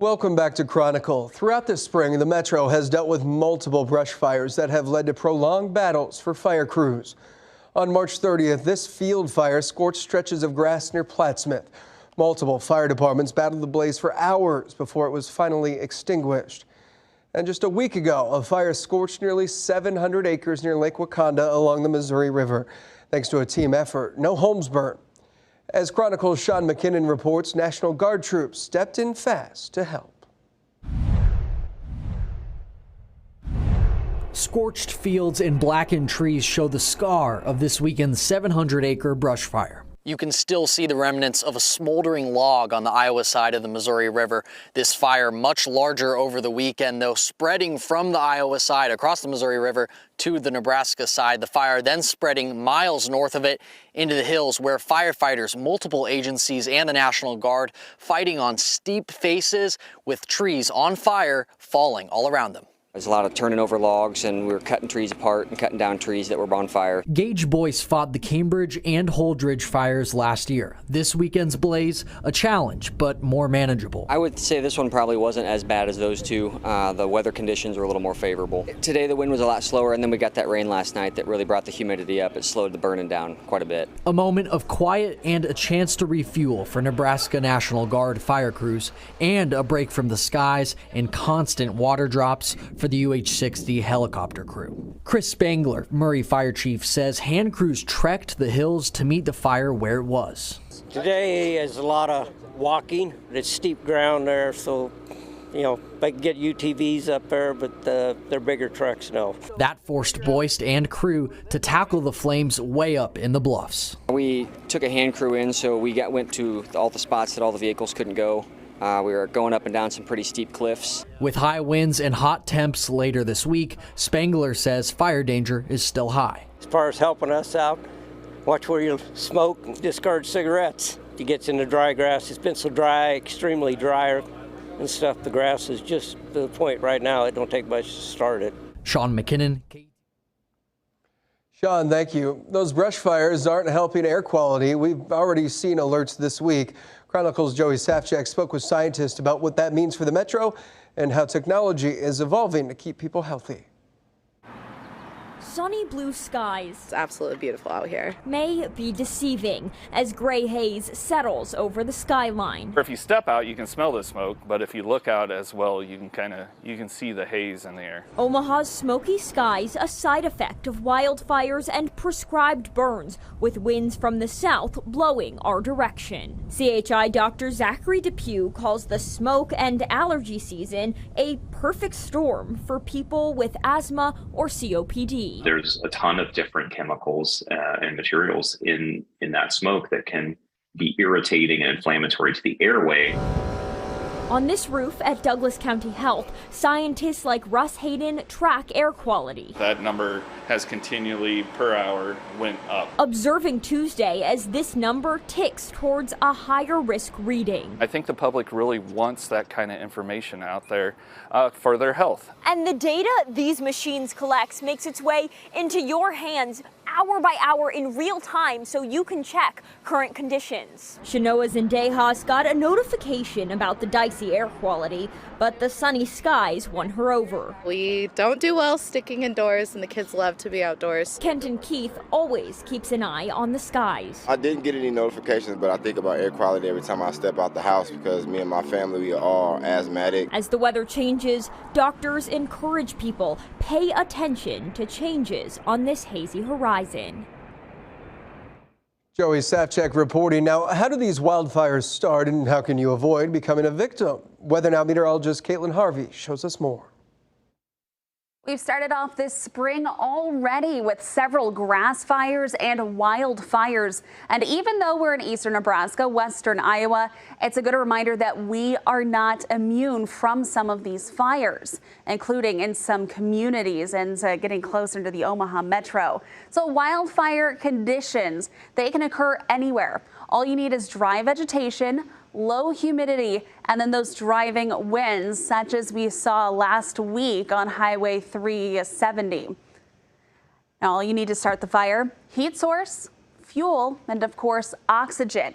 Welcome back to Chronicle. Throughout the spring, the Metro has dealt with multiple brush fires that have led to prolonged battles for fire crews. On March 30th, this field fire scorched stretches of grass near Plattsmouth. Multiple fire departments battled the blaze for hours before it was finally extinguished. And just a week ago, a fire scorched nearly 700 acres near Lake Wakanda along the Missouri River. Thanks to a team effort, no homes burned. As Chronicle's Sean McKinnon reports, National Guard troops stepped in fast to help. Scorched fields and blackened trees show the scar of this weekend's 700-acre brush fire. You can still see the remnants of a smoldering log on the Iowa side of the Missouri River. This fire, much larger over the weekend, though, spreading from the Iowa side across the Missouri River to the Nebraska side. The fire then spreading miles north of it into the hills, where firefighters, multiple agencies, and the National Guard fighting on steep faces with trees on fire falling all around them. There's a lot of turning over logs, and we were cutting trees apart and cutting down trees that were on fire. Gage Boyce fought the Cambridge and Holdridge fires last year. This weekend's blaze, a challenge, but more manageable. I would say this one probably wasn't as bad as those two. The weather conditions were a little more favorable. Today the wind was a lot slower, and then we got that rain last night that really brought the humidity up. It slowed the burning down quite a bit. A moment of quiet and a chance to refuel for Nebraska National Guard fire crews, and a break from the skies and constant water drops for the UH-60 helicopter crew. Chris Spangler, Murray Fire Chief, says hand crews trekked the hills to meet the fire where it was. Today is a lot of walking. It's steep ground there, so they can get UTVs up there, but they're bigger trucks now. That forced Boyce and crew to tackle the flames way up in the bluffs. We took a hand crew in, so we went to all the spots that all the vehicles couldn't go. We were going up and down some pretty steep cliffs. With high winds and hot temps later this week, Spangler says fire danger is still high. As far as helping us out, watch where you smoke and discard cigarettes. It gets into dry grass. It's been so dry, extremely dry and stuff. The grass is just to the point right now, it don't take much to start it. Sean McKinnon. Sean, thank you. Those brush fires aren't helping air quality. We've already seen alerts this week. Chronicle's Joey Safchek spoke with scientists about what that means for the Metro and how technology is evolving to keep people healthy. Sunny blue skies. It's absolutely beautiful out here. May be deceiving as gray haze settles over the skyline. If you step out, you can smell the smoke, but if you look out as well, you can see the haze in the air. Omaha's smoky skies, a side effect of wildfires and prescribed burns, with winds from the south blowing our direction. CHI Dr. Zachary Depew calls the smoke and allergy season a perfect storm for people with asthma or COPD. There's a ton of different chemicals and materials in that smoke that can be irritating and inflammatory to the airway. On this roof at Douglas County Health, scientists like Russ Hayden track air quality. That number has continually per hour went up. Observing Tuesday as this number ticks towards a higher risk reading. I think the public really wants that kind of information out there for their health. And the data these machines collect makes its way into your hands hour by hour in real time so you can check current conditions. Shanoa Zendejas got a notification about the dicey air quality, but the sunny skies won her over. We don't do well sticking indoors, and the kids love to be outdoors. Kenton Keith always keeps an eye on the skies. I didn't get any notifications, but I think about air quality every time I step out the house because me and my family, we are all asthmatic. As the weather changes, doctors encourage people pay attention to changes on this hazy horizon. Joey Safchek reporting. Now, how do these wildfires start and how can you avoid becoming a victim? Weather Now meteorologist Caitlin Harvey shows us more. We've started off this spring already with several grass fires and wildfires. And even though we're in eastern Nebraska, western Iowa, it's a good reminder that we are not immune from some of these fires, including in some communities and getting closer to the Omaha metro. So wildfire conditions, they can occur anywhere. All you need is dry vegetation, low humidity, and then those driving winds, such as we saw last week on Highway 370. Now, all you need to start the fire: heat source, fuel, and of course, oxygen.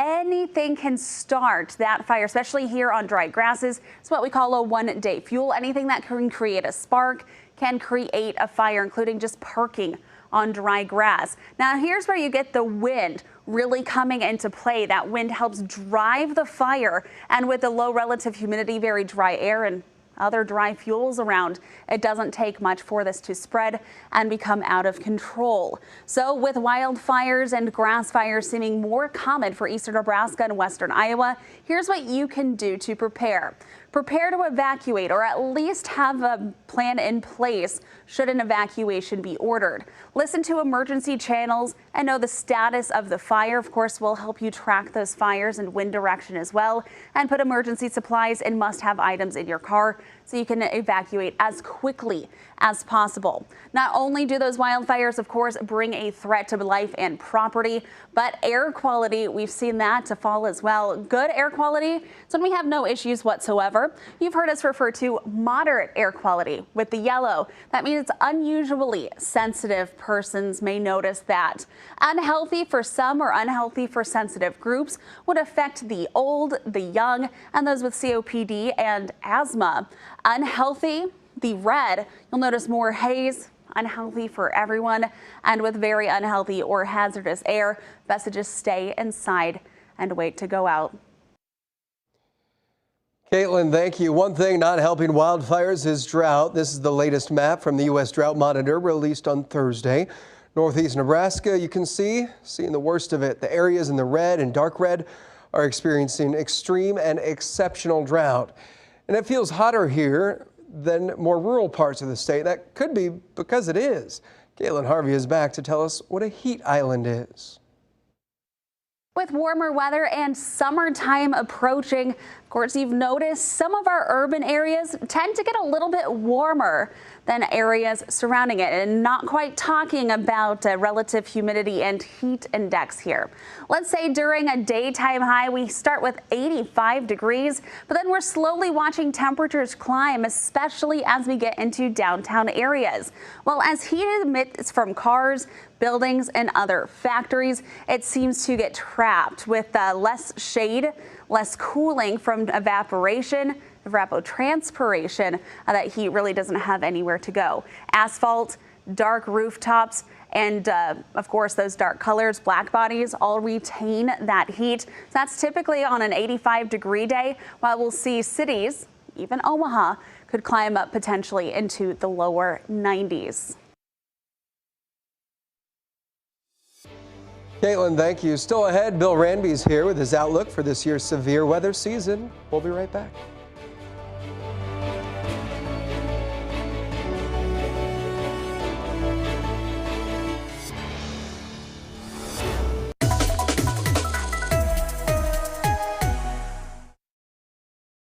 anything can start that fire, especially here on dry grasses. It's what we call a one-day fuel. Anything that can create a spark can create a fire, including just parking on dry grass. Now here's where you get the wind really coming into play. That wind helps drive the fire, and with the low relative humidity, very dry air, and other dry fuels around, it doesn't take much for this to spread and become out of control. So with wildfires and grass fires seeming more common for eastern Nebraska and western Iowa, here's what you can do to prepare. Prepare to evacuate, or at least have a plan in place should an evacuation be ordered. Listen to emergency channels and know the status of the fire. Of course, we'll help you track those fires and wind direction as well, and put emergency supplies and must-have items in your car so you can evacuate as quickly as possible. Not only do those wildfires, of course, bring a threat to life and property, but air quality, we've seen that to fall as well. Good air quality is when we have no issues whatsoever. You've heard us refer to moderate air quality with the yellow. That means unusually sensitive persons may notice that. Unhealthy for some or unhealthy for sensitive groups would affect the old, the young, and those with COPD and asthma. Unhealthy, the red, you'll notice more haze. Unhealthy for everyone, and with very unhealthy or hazardous air, best to just stay inside and wait to go out. Caitlin, thank you. One thing not helping wildfires is drought. This is the latest map from the U.S. Drought Monitor released on Thursday. Northeast Nebraska, you can seeing the worst of it. The areas in the red and dark red are experiencing extreme and exceptional drought. And it feels hotter here than more rural parts of the state. That could be because it is. Caitlin Harvey is back to tell us what a heat island is. With warmer weather and summertime approaching, of course, you've noticed some of our urban areas tend to get a little bit warmer than areas surrounding it, and not quite talking about relative humidity and heat index here. Let's say during a daytime high, we start with 85 degrees, but then we're slowly watching temperatures climb, especially as we get into downtown areas. Well, as heat emits from cars, buildings, and other factories, it seems to get trapped with less shade, less cooling from evaporation, evapotranspiration. That heat really doesn't have anywhere to go. Asphalt, dark rooftops, and of course those dark colors, black bodies, all retain that heat. So that's typically on an 85-degree day, while we'll see cities, even Omaha, could climb up potentially into the lower 90s. Caitlin, thank you. Still ahead, Bill Ranby's here with his outlook for this year's severe weather season. We'll be right back.